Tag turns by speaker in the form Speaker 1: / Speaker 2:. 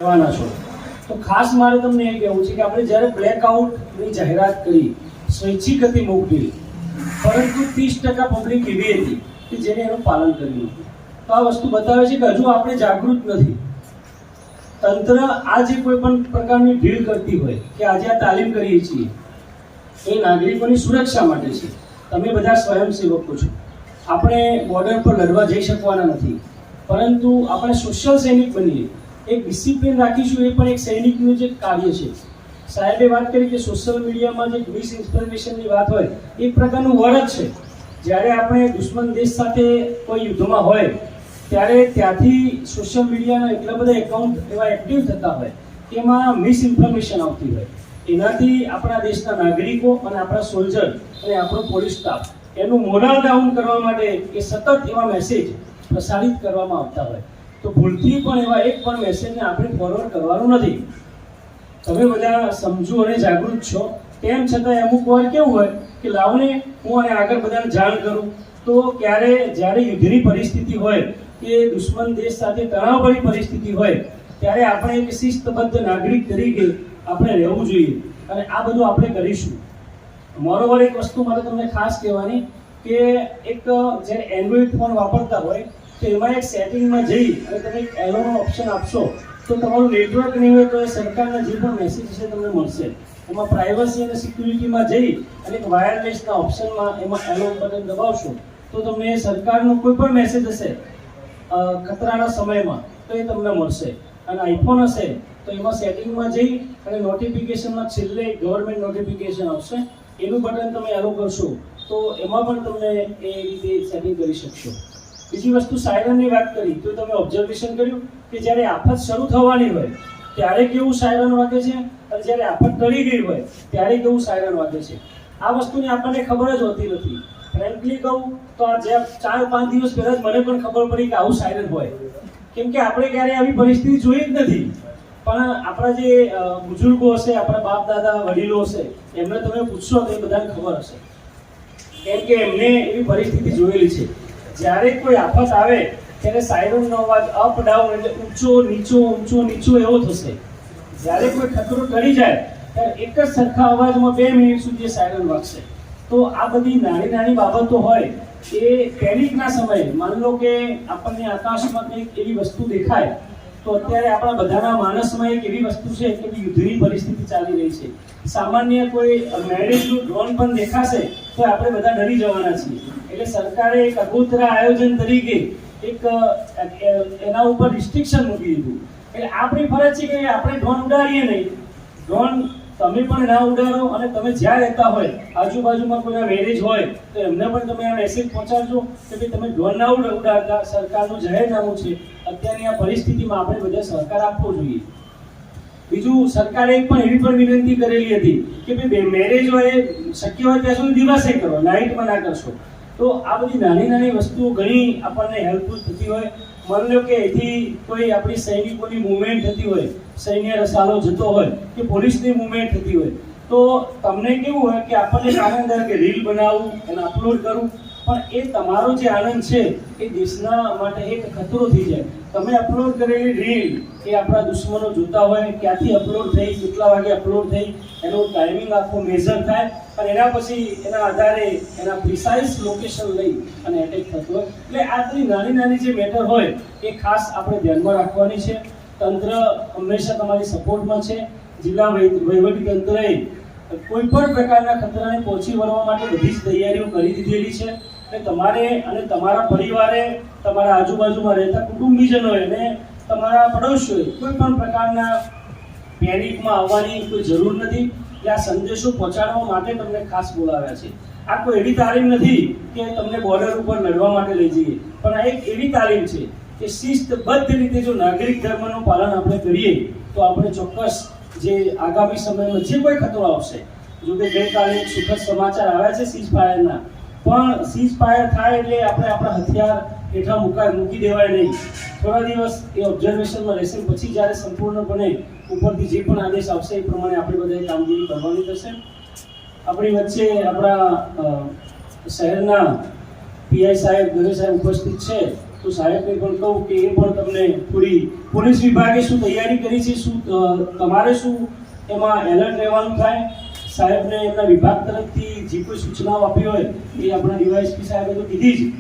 Speaker 1: જવાના છો. તો ખાસ મારે તમને એ કહેવું છે કે આપણે જ્યારે બ્લેકઆઉટની જાહેરાત કરી, સ્વૈચ્છિક હતી મોકલી, પરંતુ 30% પબ્લિક એવી હતી કે જેને એનું પાલન કર્યું હતું. તો આ વસ્તુ બતાવે છે કે હજુ આપણે જાગૃત નથી. તંત્ર આ જે કોઈ પણ પ્રકારની ભીડ કરતી હોય કે આજે આ તાલીમ કરીએ છીએ એ નાગરિકોની સુરક્ષા માટે છે. તમે બધા સ્વયંસેવકો છો. આપણે બોર્ડર પર લડવા જઈ શકવાના નથી, પરંતુ આપણે સોશિયલ સૈનિક બનીએ, એક ડિસિપ્લિન રાખીશું. એ પણ એક સૈનિકનું જે કાર્ય છે. સાહેબે વાત કરી કે સોશિયલ મીડિયામાં જે મિસઇન્ફોર્મેશનની વાત હોય એક પ્રકારનું વળ જ છે. જ્યારે આપણે દુશ્મન દેશ સાથે કોઈ યુદ્ધમાં હોય ત્યારે ત્યાંથી સોશિયલ મીડિયાના એટલા બધા એકાઉન્ટ એવા એક્ટિવ થતા હોય કે એમાં મિસઇન્ફોર્મેશન આવતી હોય. એનાથી આપણા દેશના નાગરિકો અને આપણા સોલ્જર અને આપણો પોલીસ સ્ટાફ એનું મોરલ ડાઉન કરવા માટે એ સતત એવા મેસેજ પ્રસારિત કરવામાં આવતા હોય. તો ભૂલથી પણ એવા એક પણ મેસેજને આપણે ફોરવર્ડ કરવાનું નથી. તમે બધા સમજુ અને જાગૃત છો, તેમ છતાં અમુક વાર કેવું હોય કે લાવને હું અને આગળ બધાને જાણ કરું. તો જ્યારે યુદ્ધની પરિસ્થિતિ હોય કે દુશ્મન દેશ સાથે તણાવભરી પરિસ્થિતિ હોય ત્યારે આપણે એક શિસ્તબદ્ધ નાગરિક તરીકે આપણે રહેવું જોઈએ અને આ બધું આપણે કરીશું. મોરોવર એક વસ્તુ મારે તમને ખાસ કહેવાની કે એક જ્યારે એન્ડ્રોઈડ ફોન વાપરતા હોય તો એમાં એક સેટિંગમાં જઈ અને તમે એક એલોનો ઓપ્શન આપશો તો તમારું નેટવર્ક નહીં હોય તો એ સરકારના જે પણ મેસેજ છે તમને મળશે. એમાં પ્રાઇવસી અને સિક્યુરિટીમાં જઈ અને એક વાયરલેસના ઓપ્શનમાં એમાં એલો બટન દબાવશો તો તમને સરકારનો કોઈ પણ મેસેજ હશે ખતરાના સમયમાં તો એ તમને મળશે. અને આઈફોન હશે તો એમાં સેટિંગમાં જઈ અને નોટિફિકેશનમાં છેલ્લે ગવર્મેન્ટ નોટિફિકેશન આવશે, એનું બટન તમે એલો કરશો તો એમાં પણ તમને એ રીતે સેટિંગ કરી શકશો. બીજી વસ્તુ સાયરનની વાત કરી તો તમે ઓબ્ઝર્વેશન કર્યું કે જ્યારે આફત શરૂ થવાની હોય ત્યારે કેવું સાયરન વાગે છે અને જ્યારે આફત ટળી ગઈ હોય ત્યારે કેવું સાયરન વાગે છે. આ વસ્તુની આપણને ખબર જ હોતી નથી. ફ્રેન્કલી કહું તો આ જે 4-5 દિવસ પહેલાં જ મને પણ ખબર પડી કે આવું સાયરન હોય, કેમ કે આપણે ક્યારેય આવી પરિસ્થિતિ જોઈ જ નથી. પણ આપણા જે બુઝુર્ગો હશે, આપણા બાપ દાદા વડીલો હશે, એમને તમે પૂછશો તો એ બધાને ખબર હશે, કેમ કે એમને એવી પરિસ્થિતિ જોયેલી છે. જ્યારે કોઈ આફત આવે ત્યારે સાયરનનો અવાજ અપ ડાઉન એટલે ઊંચો નીચો ઊંચો નીચો એવો થશે. જ્યારે કોઈ ખતરો ટળી જાય ત્યારે એક જ સરખા અવાજમાં 2 મિનિટ સુધી સાયરન વાગશે. તો આ બધી નાની નાની બાબતો હોય એ પેનિકના સમયે, માની લો કે આપણને આકાશમાં કંઈક એવી વસ્તુ દેખાય તો અત્યારે આપણા બધાના માનસમાં એક એવી વસ્તુ છે કે યુદ્ધની પરિસ્થિતિ ચાલી રહી છે. સામાન્ય કોઈ મેરેજનું ડ્રોન પણ દેખાશે તો આપણે બધા ડરી જવાના છીએ. એટલે સરકારે એક અગોતરા આયોજન તરીકે એક એના ઉપર રિસ્ટ્રિક્શન મૂકી દીધું. એટલે આપણી ફરજ છે કે આપણે ડ્રોન ઉડાડીએ નહીં. ડ્રોન તમે પણ ના ઉડાડો અને તમે જ્યાં રહેતા હોય આજુબાજુમાં કોઈના મેરેજ હોય તો એમને પણ તમે આ મેસેજ પહોંચાડજો કે ભાઈ તમે ડ્રોન ના ઉડાડતા. સરકારનું જાહેરનામું છે. અત્યારની આ પરિસ્થિતિમાં આપણે બધા સહકાર આપવો જોઈએ. બીજું, સરકારે એક પણ એવી પણ વિનંતી કરેલી હતી કે ભાઈ મેરેજ હોય શક્ય હોય ત્યાં સુધી દિવસે કરો, નાઇટમાં ના કરશો. તો આ બધી નાની નાની વસ્તુઓ ઘણી આપણને હેલ્પફુલ થતી હોય. માની લો કે એથી કોઈ આપણી સૈનિકોની મુવમેન્ટ થતી હોય, સૈન્ય રસાલો જતો હોય કે પોલીસની મુવમેન્ટ થતી હોય તો તમને કેવું હોય કે આપણને આનંદ આવે કે રીલ બનાવવું અને અપલોડ કરવું, પણ એ તમારો જે આનંદ છે એ દેશના માટે એક ખતરો થઈ જાય. તમે અપલોડ કરેલી રીલ એ આપણા દુશ્મનો જોતા હોય, ક્યાંથી અપલોડ થઈ, કેટલા વાગે અપલોડ થઈ, એનો ટાઈમિંગ આખો મેઝર થાય અને એના પછી એના આધારે એના પ્રિસાઇઝ લોકેશન લઈ અને એટેક થતો હોય. એટલે આ બધી નાની નાની જે મેટર હોય એ ખાસ આપણે ધ્યાનમાં રાખવાની છે. તંત્ર હંમેશા તમારી સપોર્ટમાં છે. જિલ્લા વહીવટી તંત્રએ કોઈ પણ પ્રકારના ખતરાને પહોંચી વળવા માટે બધી જ તૈયારીઓ કરી દીધેલી છે. એટલે તમારે અને તમારા પરિવારે, તમારા આજુબાજુમાં રહેતા કુટુંબીજનોએ અને તમારા પડોશીઓએ કોઈ પણ પ્રકારના પેનિકમાં આવવાની કોઈ જરૂર નથી. આ સંદેશો પહોંચાડવા માટે તમને ખાસ બોલાવ્યા છે. આ કોઈ એવી તાલીમ નથી કે તમને બોર્ડર ઉપર લડવા માટે લઈ જઈએ, પણ આ એક એવી તાલીમ છે કે શિસ્તબદ્ધ રીતે જો નાગરિક ધર્મનું પાલન આપણે કરીએ તો આપણે ચોક્કસ જે આગામી સમયમાં જે કોઈ ખતરો આવશે, જો કે ગઈકાલે સુખદ સમાચાર આવ્યા છે સીઝ ફાયરના, પણ સીઝ ફાયર થાય એટલે આપણે આપણા હથિયાર હેઠળ મૂકી દેવાય નહીં. થોડા દિવસ એ ઓબ્ઝર્વેશનમાં રહેશે, પછી જ્યારે સંપૂર્ણપણે ઉપરથી જે પણ આદેશ આવશે એ પ્રમાણે આપણે બધાએ કામગીરી કરવાની થશે. આપણી વચ્ચે આપણા શહેરના પીઆઈ સાહેબ, ગણેશ સાહેબ ઉપસ્થિત છે. તો સાહેબને પણ કહું કે એ પણ તમને થોડી પોલીસ વિભાગે શું તૈયારી કરી છે, શું તમારે શું એમાં એલર્ટ રહેવાનું થાય, સાહેબને એમના વિભાગ તરફથી જે કોઈ સૂચનાઓ આપી હોય એ આપણા ડીવાયએસપી સાહેબે તો કીધી જ,